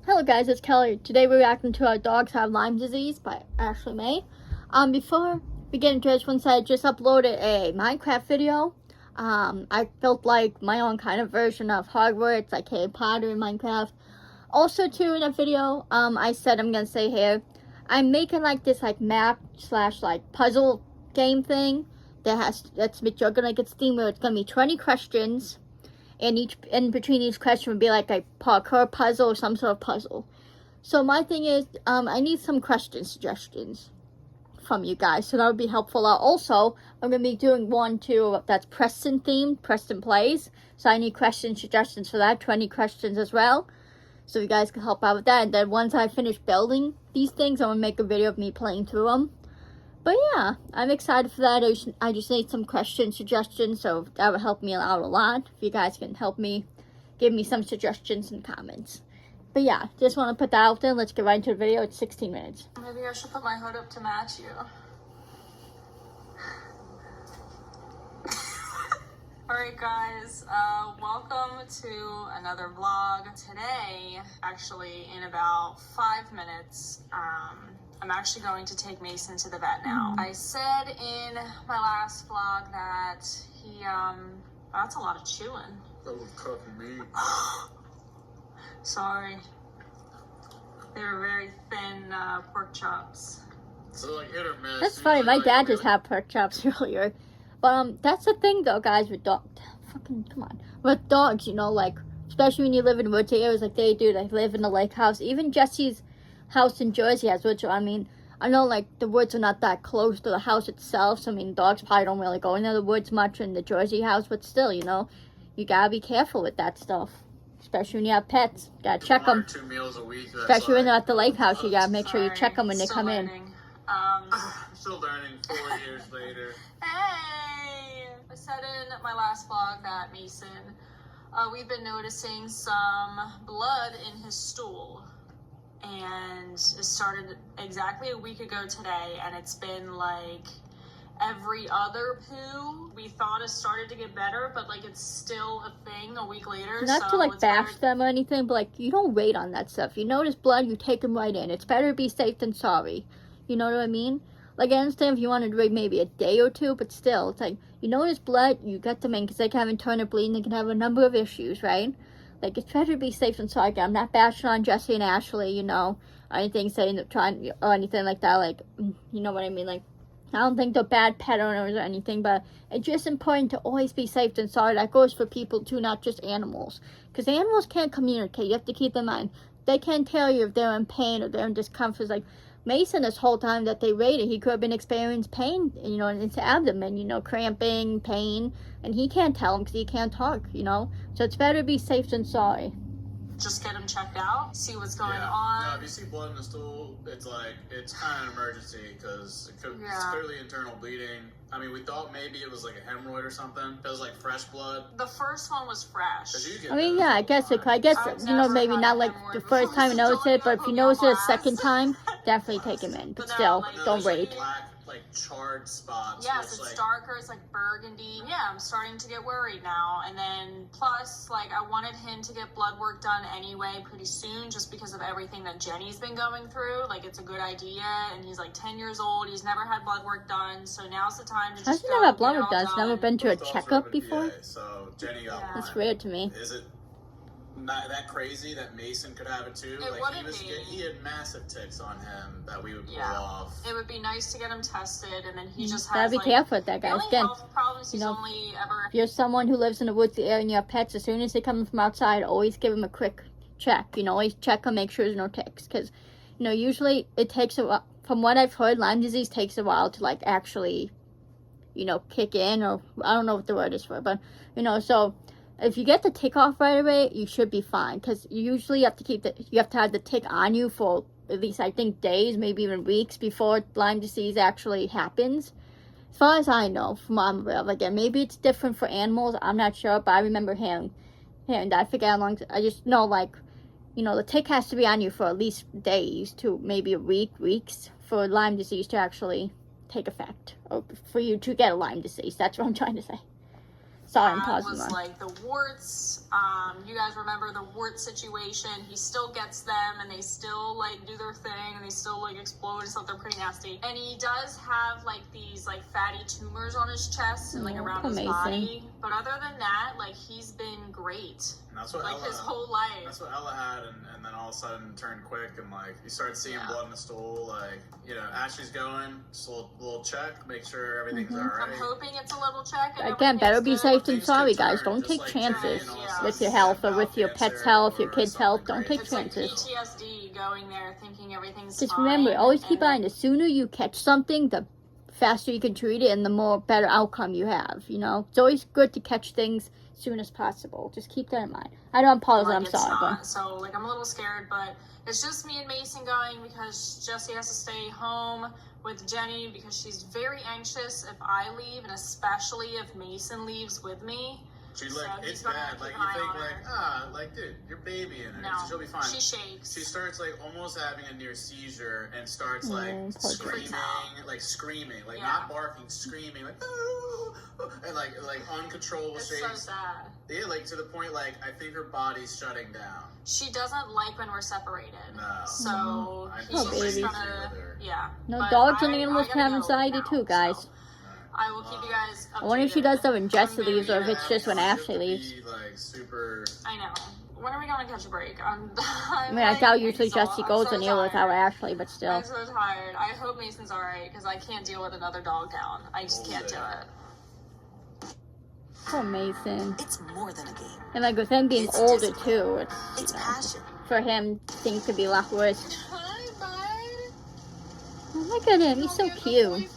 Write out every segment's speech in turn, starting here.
Hello guys, it's Kelly. Today we're reacting to Our Dogs Have Lyme Disease by Ashley May. Before we get into this, once I just uploaded a Minecraft video. I built like my own kind of version of Hogwarts, like Harry Potter in Minecraft. Also too, in a video, I said I'm gonna say here, I'm making like this like map slash like puzzle game thing that's gonna get Steam, where it's gonna be 20 questions. And in between each question would be like a parkour puzzle or some sort of puzzle. So my thing is, I need some question suggestions from you guys, so that would be helpful. Also, I'm gonna be doing one too that's Preston themed, Preston Plays. So I need question suggestions for that, 20 questions as well. So you guys can help out with that. And then once I finish building these things, I'm gonna make a video of me playing through them. But yeah, I'm excited for that. I just need some question suggestions, so that would help me out a lot. If you guys can help me, give me some suggestions and comments. But yeah, just want to put that out there. Let's get right into the video. It's 16 minutes. Maybe I should put my hood up to match you. Alright guys, welcome to another vlog. Today, actually in about 5 minutes, I'm actually going to take Mason to the vet now. I said in my last vlog that he, that's a lot of chewing. That was cooking me. Sorry. They were very thin pork chops. So like hit or miss. That's funny. My dad just had pork chops earlier. But that's the thing though, guys, with dogs. Fucking come on. With dogs, you know, like especially when you live in woods areas like they do, they live in a lake house. Even Jesse's house in Jersey has woods. I mean, I know like the woods are not that close to the house itself, so I mean dogs probably don't really go into the woods much in the Jersey house, but still, you know, you gotta be careful with that stuff, especially when you have pets. You gotta check them. 2 meals a week. Especially when they're at the lake house, you gotta make sure you check them when they come in. Still learning 4 years later. Hey! I said in my last vlog that Mason, we've been noticing some blood in his stool. And it started exactly a week ago today, and it's been like every other poo. We thought it started to get better, but like it's still a thing a week later. Not to like bash them or anything, but like you don't wait on that stuff. You notice blood, you take them right in. It's better to be safe than sorry. You know what I mean? Like I understand if you want to wait maybe a day or two, but still, it's like you notice blood, you get them in because they can have internal bleeding. They can have a number of issues, right? Like, it's better to be safe than sorry. I'm not bashing on Jesse and Ashley, you know, or anything, saying, trying, or anything like that. Like, you know what I mean? Like, I don't think they're bad pet owners or anything, but it's just important to always be safe than sorry. That goes for people, too, not just animals. Because animals can't communicate. You have to keep in mind. They can't tell you if they're in pain or they're in discomfort. Like, Mason, this whole time that they waited, he could have been experiencing pain, you know, in his abdomen, you know, cramping, pain, and he can't tell him because he can't talk, you know. So it's better to be safe than sorry. Just get him checked out, see what's going on. No, if you see blood in the stool, it's like, it's kind of an emergency because it's clearly internal bleeding. I mean, we thought maybe it was like a hemorrhoid or something. It was like fresh blood. The first one was fresh. I mean, yeah, I guess, you know, maybe not like the first time you notice it, but if you notice it a second time, definitely take him in. But still, don't wait. Like charred spots. Yes, it's like darker, it's like burgundy. Yeah, I'm starting to get worried now. And then plus, like, I wanted him to get blood work done anyway pretty soon, just because of everything that Jenny's been going through. Like, it's a good idea, and he's like 10 years old. He's never had blood work done, so now's the time to just never had blood work done? He's never been to a checkup before? So Jenny got one. That's weird to me. Is it not that crazy that Mason could have it too? It like wouldn't be. He had massive ticks on him that we would pull off. It would be nice to get him tested, and then he just gotta has be careful with that, guys. Again, you know, if you're someone who lives in the woods area and you have pets, as soon as they come from outside, always give them a quick check. You know, always check them, make sure there's no ticks, because you know usually it takes a while. From what I've heard, Lyme disease takes a while to like actually, you know, kick in, or I don't know what the word is for it, but you know, so if you get the tick off right away, you should be fine, because you usually have to have the tick on you for at least, I think, days, maybe even weeks before Lyme disease actually happens. As far as I know, from what I'm aware of. Again, maybe it's different for animals, I'm not sure, but I remember hearing that. I forget how long, I just know, like, you know, the tick has to be on you for at least days to maybe a weeks for Lyme disease to actually take effect, or for you to get a Lyme disease. That's what I'm trying to say. Sorry, I'm had pausing was on. like the warts. You guys remember the wart situation? He still gets them, and they still like do their thing, and they still like explode and stuff. They're pretty nasty. And he does have like these like fatty tumors on his chest and like around his body. But other than that, like he's been great. And that's what like Ella, his whole life. That's what Ella had, and then all of a sudden turned quick, and like you started seeing blood in the stool. Like, you know, Ashley's going, just a little check, make sure everything's all right. I'm hoping it's a little check. And Again, better be good. safe than sorry, guys. Don't take chances with your health or with your pet's health, your kid's health. Don't take chances. It's like PTSD going there thinking everything's Just fine. remember, always keep in mind, the sooner you catch something, the faster you can treat it and the more better outcome you have, you know? It's always good to catch things as soon as possible. Just keep that in mind. I know I'm pausing, I'm sorry. But... So, like, I'm a little scared, but it's just me and Mason going because Jessie has to stay home with Jenny because she's very anxious if I leave, and especially if Mason leaves with me. She's like, so it's bad. Like, you think, like, dude, your baby in her. No, she'll be fine. She shakes. She starts, like, almost having a near seizure and starts, like, screaming, like, not barking, screaming, like, oh, and, like uncontrollable shakes. It's so sad. Yeah, like, to the point, like, I think her body's shutting down. She doesn't like when we're separated. No. So, baby. Yeah. No, dogs and animals can have anxiety too, guys. So. I will keep you guys updated. I wonder if she does that when Jessie leaves or if it's just when Ashley leaves. I know. When are we going to catch a break? I mean, I doubt usually Jessie goes to kneel without Ashley, but still. I'm so tired. I hope Mason's alright, because I can't deal with another dog down. I just can't do it. Poor Mason. It's more than a game. And like with him being older too, it's passion. For him, things could be a lot worse. Hi, bud. Oh, look at him. He's so cute.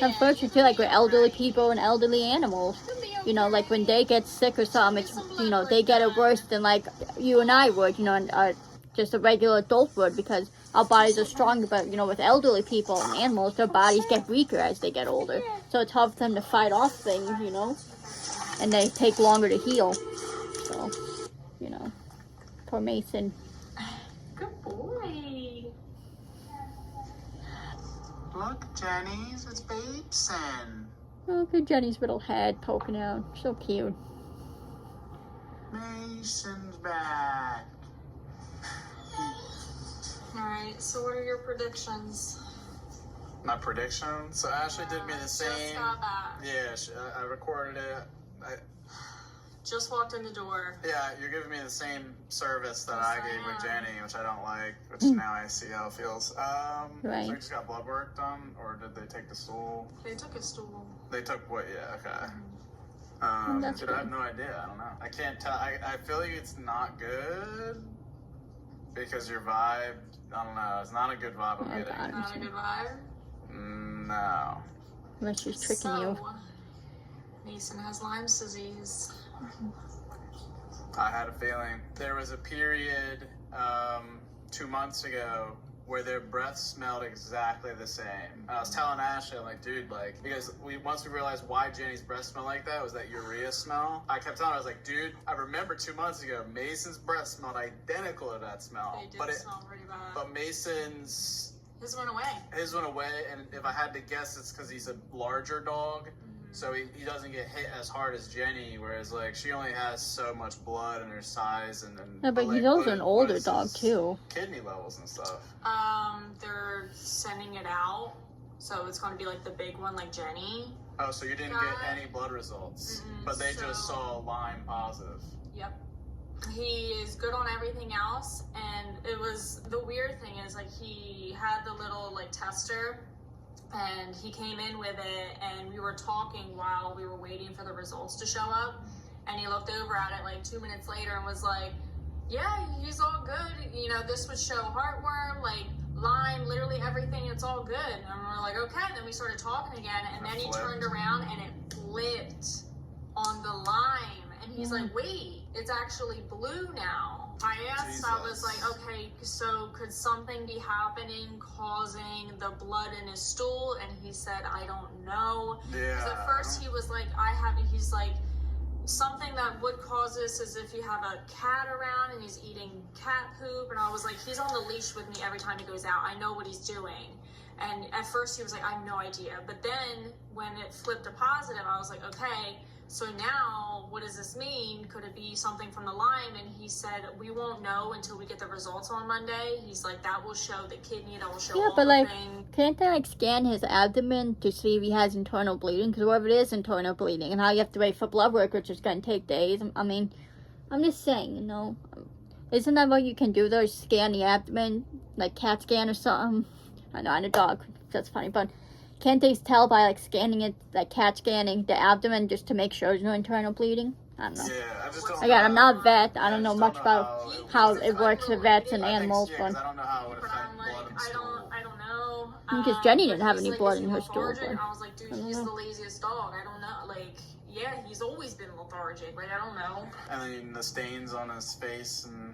Unfortunately, too, like with elderly people and elderly animals, you know, like when they get sick or something, it's, you know, they get it worse than like you and I would, you know, and just a regular adult would, because our bodies are stronger. But, you know, with elderly people and animals, their bodies get weaker as they get older. So it's hard for them to fight off things, you know, and they take longer to heal. So, you know, poor Mason. Good boy. Look, Jenny's, it's Babeson. Look at Jenny's little head poking out. So cute. Mason's back. Alright, so what are your predictions? My predictions? So Ashley did me the same. Just got back. Yeah, I recorded it. Just walked in the door. Yeah, you're giving me the same service that I gave with Jenny, which I don't like, which now I see how it feels. Right. So you just got blood work done, or did they take the stool? They took his stool. They took what? Yeah, okay. That's Dude, I have no idea. I don't know. I can't tell. I feel like it's not good because your vibe, I don't know, it's not a good vibe I'm getting. Not a good vibe? No. Unless she's tricking you. Mason has Lyme's disease. I had a feeling. There was a period 2 months ago where their breath smelled exactly the same. I was telling Ashley, I'm like, dude, like, because once we realized why Jenny's breath smelled like that, was that urea smell. I kept telling her, I was like, dude, I remember 2 months ago, Mason's breath smelled identical to that smell. They did smell pretty bad. But Mason's... His went away. His went away, and if I had to guess, it's because he's a larger dog. So he doesn't get hit as hard as Jenny, whereas like she only has so much blood in her size and yeah, but he's also an older dog too. Kidney levels and stuff. They're sending it out, so it's going to be like the big one, like Jenny. Oh, so you didn't get any blood results, but they just saw Lyme positive. Yep. He is good on everything else, and it was the weird thing is like he had the little like tester. And he came in with it, and we were talking while we were waiting for the results to show up. And he looked over at it like 2 minutes later and was like, yeah, he's all good. You know, this would show heartworm, like Lyme, literally everything. It's all good. And we're like, okay. And then we started talking again. And then he turned around and it flipped on the Lyme. And he's like, wait, it's actually blue now. I asked, I was like, okay, so could something be happening causing the blood in his stool? And he said, I don't know. Yeah. Because at first he was like, he's like, something that would cause this is if you have a cat around and he's eating cat poop. And I was like, he's on the leash with me every time he goes out. I know what he's doing. And at first he was like, I have no idea. But then when it flipped to positive, I was like, okay, so now what does this mean? Could it be something from the Lyme? And he said, we won't know until we get the results on Monday. He's like, that will show the kidney, that will show all but the like, thing. can't they like scan his abdomen to see if he has internal bleeding? Because whatever it is internal bleeding, and how you have to wait for blood work, which is going to take days. I mean, I'm just saying, you know, isn't that what you can do though? Scan the abdomen, like CAT scan or something. I know, I'm a dog. That's funny, but can't they tell by like scanning it, like CAT scanning the abdomen, just to make sure there's no internal bleeding? I don't know. Yeah, I just don't. Again, I'm not a vet. I don't know just much know about it how works. it works with vets and I think- animals, yeah, but 'cause I don't know how it would But affect I'm blood like, and I stool. don't know. Because Jenny didn't But have he's any like, blood is in he her stool, lethargic? but I was like, dude, I don't he's know. the laziest dog. I don't know. Like, yeah, he's always been lethargic. Like, I don't know. And then the stains on his face and.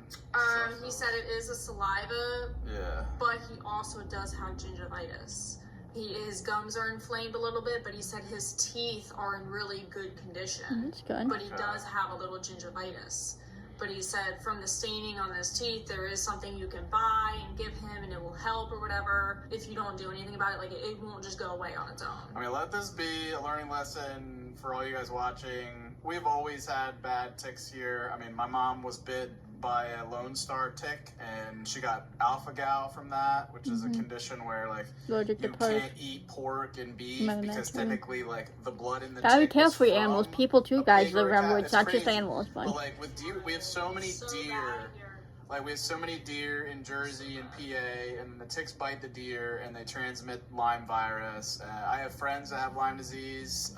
He said it is a saliva, Yeah. but he also does have gingivitis. His gums are inflamed a little bit, but he said his teeth are in really good condition. that's good. But he does have a little gingivitis. But he said from the staining on his teeth, there is something you can buy and give him, and it will help or whatever. If you don't do anything about it, like it won't just go away on its own. I mean, let this be a learning lesson for all you guys watching. We've always had bad ticks here. I mean, my mom was bit by a Lone Star tick, and she got alpha-gal from that, which is a condition where, like, Allergic to you pork. can't eat pork and beef Remember because that, technically, like, the blood in the Gotta be tick was careful with from animals. People too, a guys, pig or a remember, cat. it's not just crazy. animals, but But, like, with deer, we have so many So deer. bad here. Like, we have so many deer in Jersey and PA, and the ticks bite the deer, and they transmit Lyme virus. I have friends that have Lyme disease,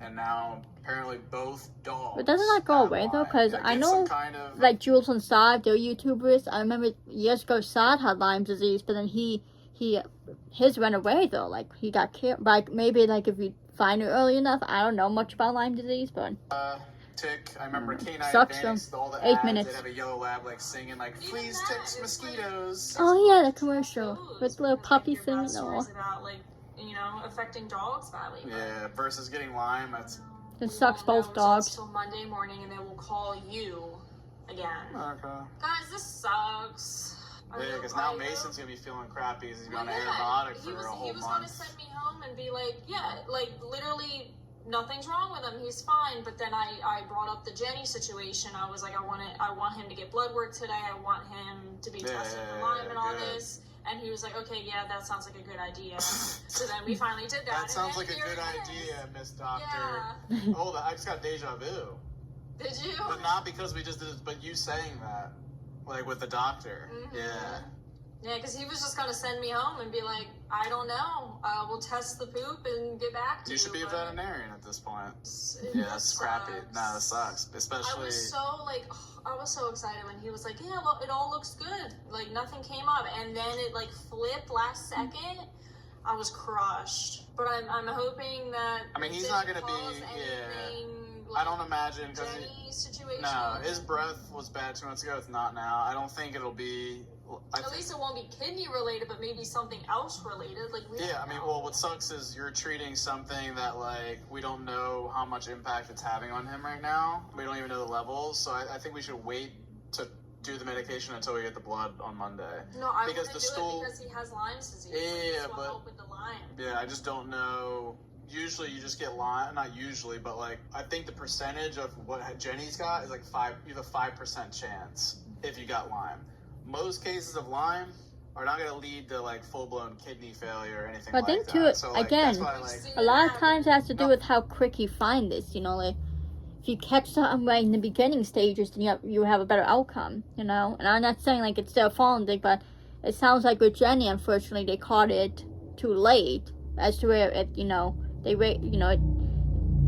and now apparently both dogs. But doesn't that go have away, though? Lyme. 'Cause It I gets some know, kind of, like Jules and Saad, they're YouTubers. I remember years ago, Saad had Lyme disease, but then his went away though. Like he got killed. Like maybe like if you find it early enough. I don't know much about Lyme disease, but tick. I remember Canine Sucks, Advance, all the 8 ads, minutes. they'd have a yellow lab like singing like, Even "Fleas, that ticks, is like- mosquitoes." oh yeah, the commercial Foods, with the little because, puppy like, your bad thing. No, stories about like affecting dogs badly. But Yeah, versus getting Lyme, that's it we sucks won't know both dogs. results till Monday morning, and they will call you again. okay. Guys, this sucks. Are Yeah, you because now okay, though? Mason's gonna be feeling crappy because he's Well, been on yeah, antibiotic he for was, a whole he was gonna month. send me home and be like, yeah, like literally nothing's wrong with him. He's fine. But then I brought up the Jenny situation. I was like, I want him to get blood work today. I want him to be tested for Lyme and all good. this. And he was like, okay, yeah, that sounds like a good idea. So then we finally did that. That and sounds then like a here good it is. idea, Miss Doctor. Yeah. Hold on, I just got deja vu. Did you? But not because we just did it, but you saying that. Like with the doctor. Mhm. Yeah. Yeah, because he was just gonna send me home and be like, I don't know. We'll test the poop and get back to you. You should be a but veterinarian at this point. it Yeah, that's crappy. sucks. Nah, that sucks. I Especially. was so excited when he was like, yeah, well, it all looks good. Like nothing came up, and then it like flipped last second. I was crushed. But I'm hoping that. I mean, it he's didn't not gonna be- cause yeah. anything, I don't imagine because Jenny's situation. no, his breath was bad 2 months ago. It's not now. I don't think it'll be. At least it won't be kidney related, but maybe something else related. Like we Yeah, don't I mean, know. well, what sucks is you're treating something that, like, we don't know how much impact it's having on him right now. We don't even know the levels, so I think we should wait to do the medication until we get the blood on Monday. No, I because wouldn't the do stool- it because he has Lyme's disease. Yeah, This will but- help with the Lyme. Yeah, I just don't know. Usually you just get Lyme, not usually, but, like, I think the percentage of what Jenny's got is, like, you have a 5% chance if you got Lyme. Most cases of Lyme are not going to lead to, like, full-blown kidney failure or anything But I like think, that. too, So, like, again, that's why, like, A lot of times it has to do No. with how quick you find this, like if you catch something right in the beginning stages, then you have a better outcome, And I'm not saying like it's their fault, but it sounds like with Jenny, unfortunately, they caught it too late, as to where it,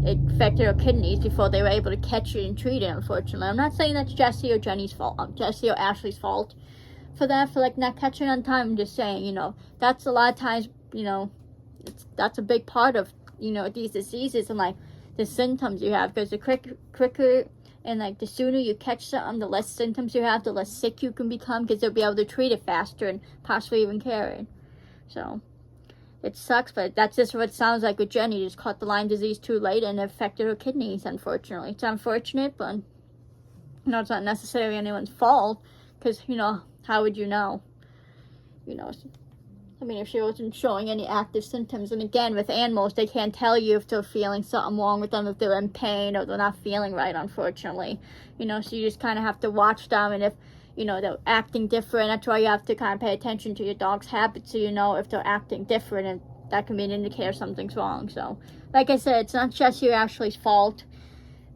it affected her kidneys before they were able to catch it and treat it. Unfortunately, I'm not saying that's Jesse or Jenny's fault, Jesse or Ashley's fault for that, for like not catching on time. I'm just saying, that's a lot of times, that's a big part of these diseases and like the symptoms you have, because the quicker and like the sooner you catch something, the less symptoms you have, the less sick you can become, because they'll be able to treat it faster and possibly even cure it. So It sucks, but that's just what it sounds like with Jenny. Just caught the Lyme disease too late and it affected her kidneys, unfortunately. It's unfortunate, but, you know, it's not necessarily anyone's fault, because, you know, how would you know? You know, I mean, if she wasn't showing any active symptoms, and again, with animals, they can't tell you if they're feeling something wrong with them, if they're in pain, or they're not feeling right, unfortunately. You know, so you just kind of have to watch them, and if, you know, they're acting different, that's why you have to kind of pay attention to your dog's habits, so you know if they're acting different, and that can be an indicator something's wrong. So, like I said, it's not just your Ashley's fault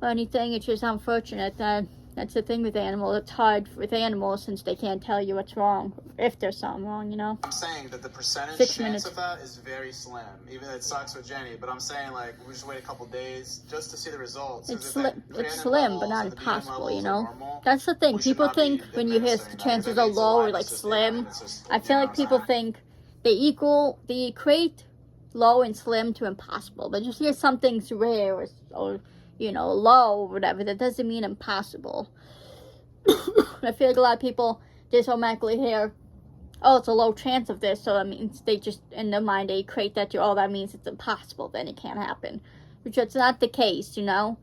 or anything, it's just unfortunate that that's the thing with animals. It's hard with animals since they can't tell you what's wrong, if there's something wrong, you know? I'm saying that the percentage 6 chance minutes. of that is very slim. Even it sucks with Jenny, but I'm saying, like, we just wait a couple days just to see the results. It's slim, but not impossible, you know? That's the thing. we should People not be think when you hear administering that, chances because that are means the low or Lyme like is just slim, in, it's just, I you feel know like what I'm people saying? think they equate low and slim to impossible. But just hear something's rare or you know, low or whatever, that doesn't mean impossible. I feel like a lot of people just automatically hear, oh, it's a low chance of this, so that means they just, in their mind, they equate that to, oh, that means it's impossible, then it can't happen. Which it's not the case, you know?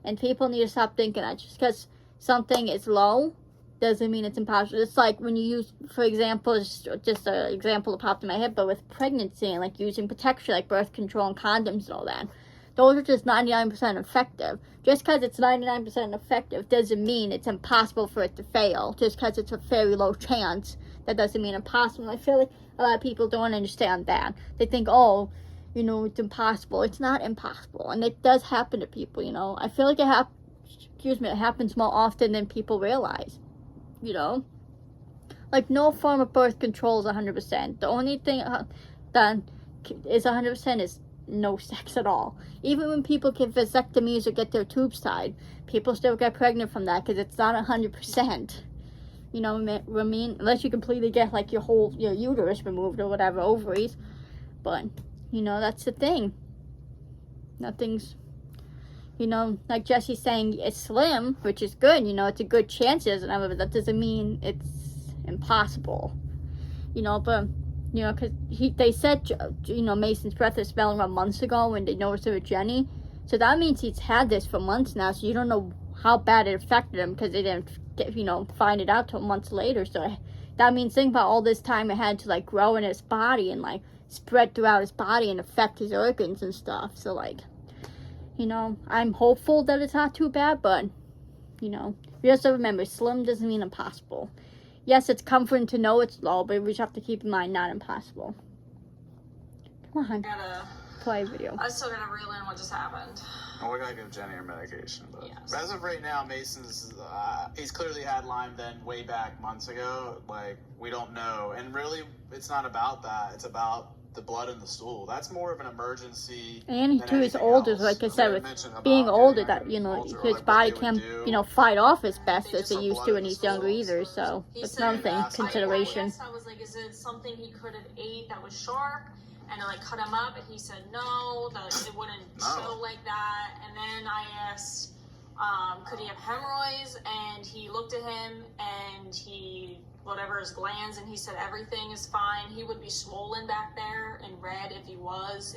And people need to stop thinking that just because something is low doesn't mean it's impossible. It's like when you use, for example, just an example that popped in my head, but with pregnancy and like using protection, like birth control and condoms and all that. Those are just 99% effective. Just because it's 99% effective doesn't mean it's impossible for it to fail. Just because it's a very low chance, that doesn't mean impossible. I feel like a lot of people don't understand that. They think, oh, you know, it's impossible. It's not impossible. And it does happen to people, you know. I feel like it happens more often than people realize, you know. Like, no form of birth control is 100%. The only thing that is 100% is no sex at all. Even when people get vasectomies or get their tubes tied, people still get pregnant from that because it's not 100%. You know what I mean? Unless you completely get like your uterus removed or whatever, ovaries. But, you know, that's the thing. Nothing's, you know, like Jesse's saying, it's slim, which is good, you know, it's a good chances, but that doesn't mean it's impossible. You know, but, you know, because they said, you know, Mason's breath is smelling around months ago when they noticed it with Jenny. So that means he's had this for months now, so you don't know how bad it affected him because they didn't get, you know, find it out till months later. So that means, think about all this time it had to, like, grow in his body and, like, spread throughout his body and affect his organs and stuff. So, like, you know, I'm hopeful that it's not too bad, but, you know, we have to remember, slim doesn't mean impossible. Yes, it's comforting to know it's low, but we just have to keep in mind, not impossible. Come on, play video. I still gotta reel in what just happened. Well, we gotta give Jenny her medication, but Yes. as of right now, Mason's, he's clearly had Lyme then way back months ago. Like, we don't know. And really, it's not about that. It's about the blood in the stool. That's more of an emergency. And he too is older, like I said, with being older, that, you know, his body can't, you know, fight off as best as it used to when he's younger either. So that's another thing, consideration. I was like, is it something he could have ate that was sharp? And I like cut him up, and he said no, that it wouldn't show like that. And then I asked, could he have hemorrhoids? And he looked at him, and whatever his glands, and he said everything is fine. He would be swollen back there and red if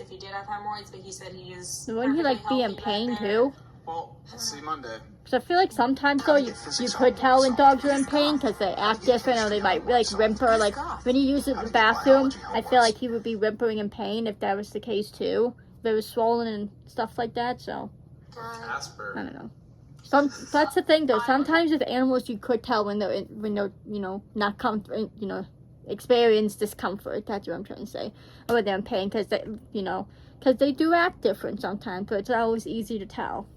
he did have hemorrhoids, but he said he is. Wouldn't he like be in pain too? Well, see Monday. Because I feel like sometimes though you could tell when dogs are in pain because they act different or they might like whimper. Like when he uses the bathroom, I feel like he would be whimpering in pain if that was the case too. If it was swollen and stuff like that. So Casper. I don't know. That's the thing though. Sometimes with animals you could tell when they're you know, not you know, experience discomfort. That's what I'm trying to say. Or when they're in pain because they, you know, because they do act different sometimes, but it's not always easy to tell.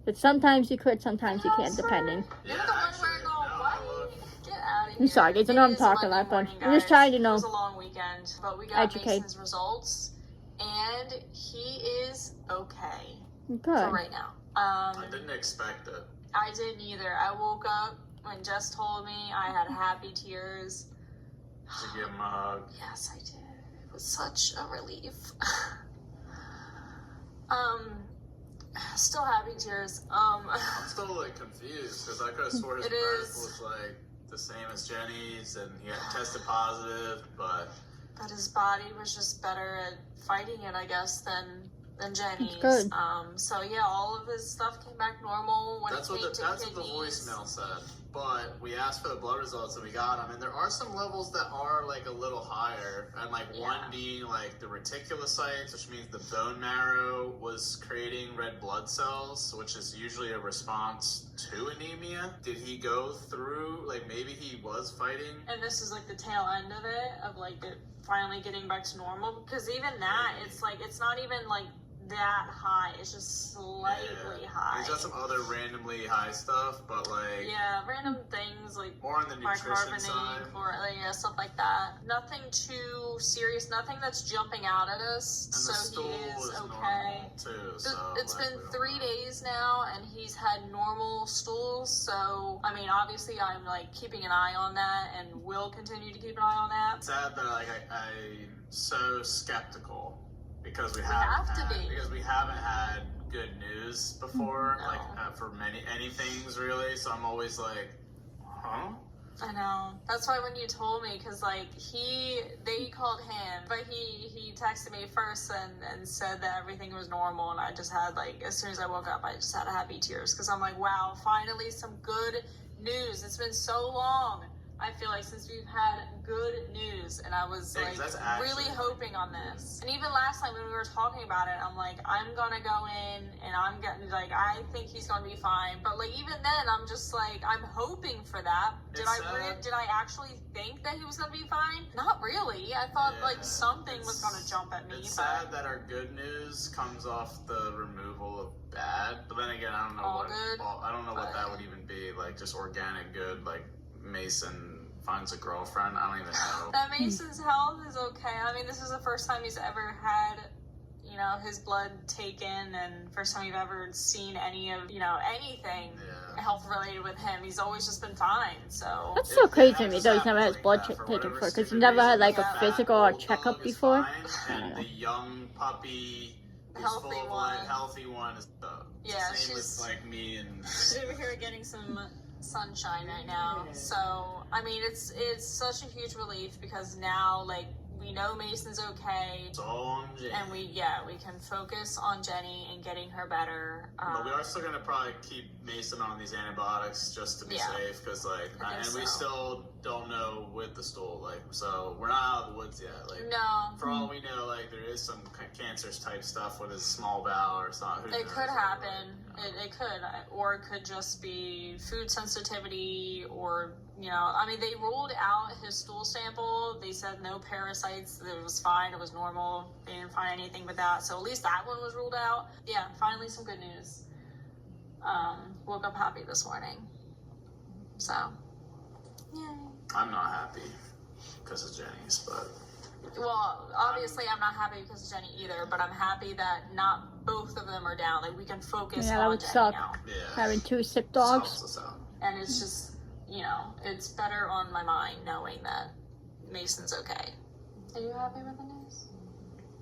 But sometimes you could, sometimes you can't, depending. You're the one where I go, what? Get out of here. I'm sorry, guys. I know I'm talking a lot, but I'm just trying to know. It was a long weekend, but we got Mason's results, and he is okay. Good. For right now. I didn't expect it. I didn't either. I woke up when Jess told me. I had happy tears. Did you give him a hug? Yes, I did. It was such a relief. Still happy tears. I'm still like confused because I could have sworn his breath was like the same as Jenny's and he had tested positive, but but his body was just better at fighting it, I guess, than Jenny's. That's good. So yeah, all of his stuff came back normal when That's it what came the to that's what kidneys. the voicemail said. But we asked for the blood results and we got them, and there are some levels that are like a little higher, and like one being like the reticulocytes, which means the bone marrow was creating red blood cells, which is usually a response to anemia. Did he go through, like, maybe he was fighting? And this is like the tail end of it, of like it finally getting back to normal, because even that, it's like, it's not even like that high, it's just slightly high. He's got some other randomly high stuff, but like random things like more on the nutrition side, or stuff like that. Nothing too serious, nothing that's jumping out at us. And the so stool he is okay. normal too. So It's like, been 3 days now, and he's had normal stools. So I mean, obviously, I'm like keeping an eye on that, and will continue to keep an eye on that. It's sad that like I'm so skeptical because we have to haven't be. because we haven't had good news before, No. like for any things really. So I'm always like, huh? I know. That's why when you told me, because like they called him, but he texted me first and said that everything was normal, and I just had like, as soon as I woke up, I just had happy tears, because I'm like, wow, finally some good news. It's been so long, I feel like, since we've had good news, and I was like really hoping on this. And even last night when we were talking about it, I'm like, I'm gonna go in and I'm getting like, I think he's gonna be fine. But like even then, I'm just like, I'm hoping for that. Did I actually think that he was gonna be fine? Not really. I thought like something was gonna jump at me. It's sad that our good news comes off the removal of bad. But then again, I don't know what that would even be. Like just organic good, like Mason finds a girlfriend. I don't even know. That Mason's health is okay. I mean, this is the first time he's ever had, his blood taken, and first time you've ever seen any of, anything health related with him. He's always just been fine. So That's so crazy to me, though. He's never had his blood taken for, because he never had like a physical or checkup before. And the young puppy, healthy one is the same as like me and. She's over here getting some sunshine right now. So I mean, it's such a huge relief, because now like we know Mason's okay, It's all on Jenny. and we can focus on Jenny and getting her better. But we are still gonna probably keep Mason on these antibiotics just to be safe, because like, we still don't know with the stool, like, so we're not out of the woods yet. Like, No. for all we know, like there is some cancerous type stuff with his small bowel or something. It could happen. It could, or it could just be food sensitivity, or I mean, they ruled out his stool sample. They said no parasites. It was fine. It was normal. They didn't find anything with that. So at least that one was ruled out. Yeah, finally some good news. Woke up happy this morning. So, yay. I'm not happy because of Jenny's, but. Well, obviously I'm not happy because of Jenny either, but I'm happy that not both of them are down. Like, we can focus that on would Jenny suck. now. Yeah. Having 2 sick dogs. And it's just, it's better on my mind knowing that Mason's okay. Are you happy with the news?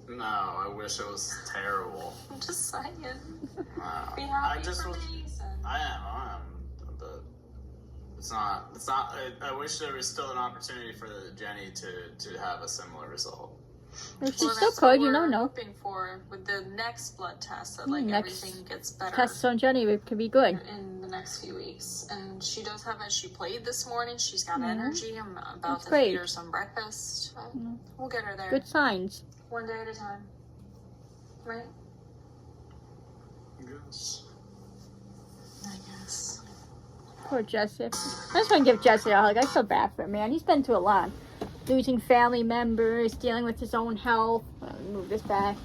No, I wish it was terrible. I'm just saying. No. Be happy for Mason. I am, but it's not. I wish there was still an opportunity for Jenny to have a similar result. If she still that's could, what you don't we're know. hoping for with the next blood test, that like Next everything gets better. Tests on Jenny, it could be good. In the next few weeks. And she does have she played this morning. She's got energy. I'm about That's to great. feed her some breakfast. But we'll get her there. Good signs. One day at a time. Right? Yes. I guess. Poor Jesse. I just want to give Jesse a hug. I feel bad for him, man. He's been through a lot. Losing family members, dealing with his own health. Move this back.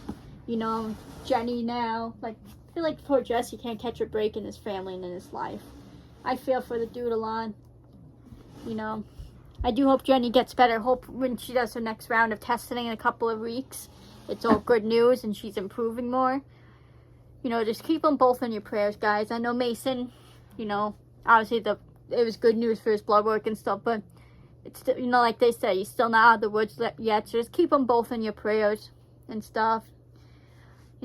Jenny now. Like, I feel like poor Jesse can't catch a break in his family and in his life. I feel for the dude a lot. I do hope Jenny gets better. Hope when she does her next round of testing in a couple of weeks, it's all good news and she's improving more. Just keep them both in your prayers, guys. I know Mason, obviously it was good news for his blood work and stuff, but it's still, like they say, he's still not out of the woods yet. So just keep them both in your prayers and stuff.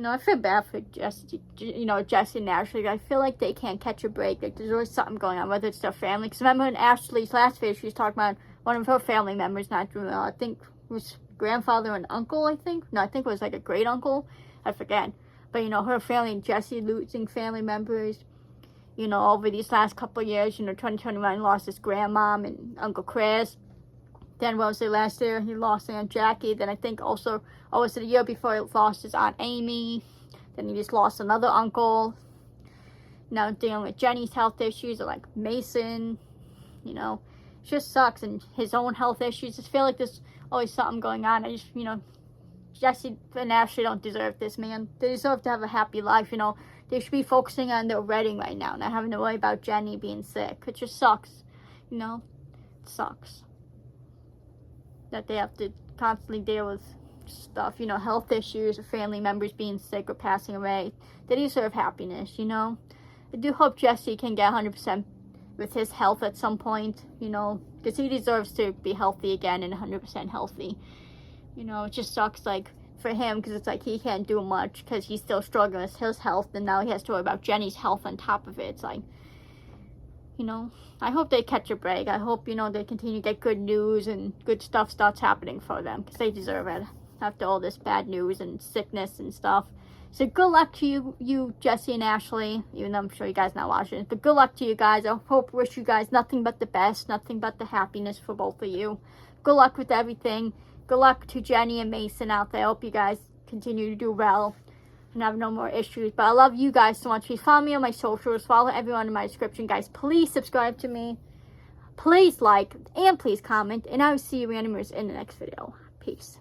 I feel bad for Jesse, Jesse and Ashley. I feel like they can't catch a break. Like, there's always something going on, whether it's their family. Because remember in Ashley's last video, she was talking about one of her family members not doing well. I think it was grandfather and uncle, I think. No, I think it was like a great uncle. I forget. But, you know, her family and Jesse losing family members. You know, over these last couple of years, you know, 2021 lost his grandmom and Uncle Chris. Then what was it last year? He lost Aunt Jackie. Then I think also, was it a year before he lost his Aunt Amy? Then he just lost another uncle. Now dealing with Jenny's health issues, or like Mason, you know, it just sucks. And his own health issues. I just feel like there's always something going on. I just, you know, Jesse and Ashley don't deserve this, man. They deserve to have a happy life, you know. They should be focusing on their wedding right now, not having to worry about Jenny being sick. It just sucks, you know. It sucks that they have to constantly deal with stuff, you know, health issues, or family members being sick or passing away. They deserve happiness, you know. I do hope Jesse can get 100% with his health at some point, you know, because he deserves to be healthy again and 100% healthy. You know, it just sucks, like, for him, because it's like he can't do much because he's still struggling with his health, and now he has to worry about Jenny's health on top of it. It's like, you know, I hope they catch a break. I hope, you know, they continue to get good news and good stuff starts happening for them, because they deserve it after all this bad news and sickness and stuff. So good luck to you Jesse and Ashley, even though I'm sure you guys not watching it, but good luck to you guys. I wish you guys nothing but the best, nothing but the happiness for both of you. Good luck with everything. Good luck to Jenny and Mason out there. I hope you guys continue to do well and have no more issues. But I love you guys so much. Please follow me on my socials. Follow everyone in my description, guys. Please subscribe to me. Please like and please comment. And I will see you randomers in the next video. Peace.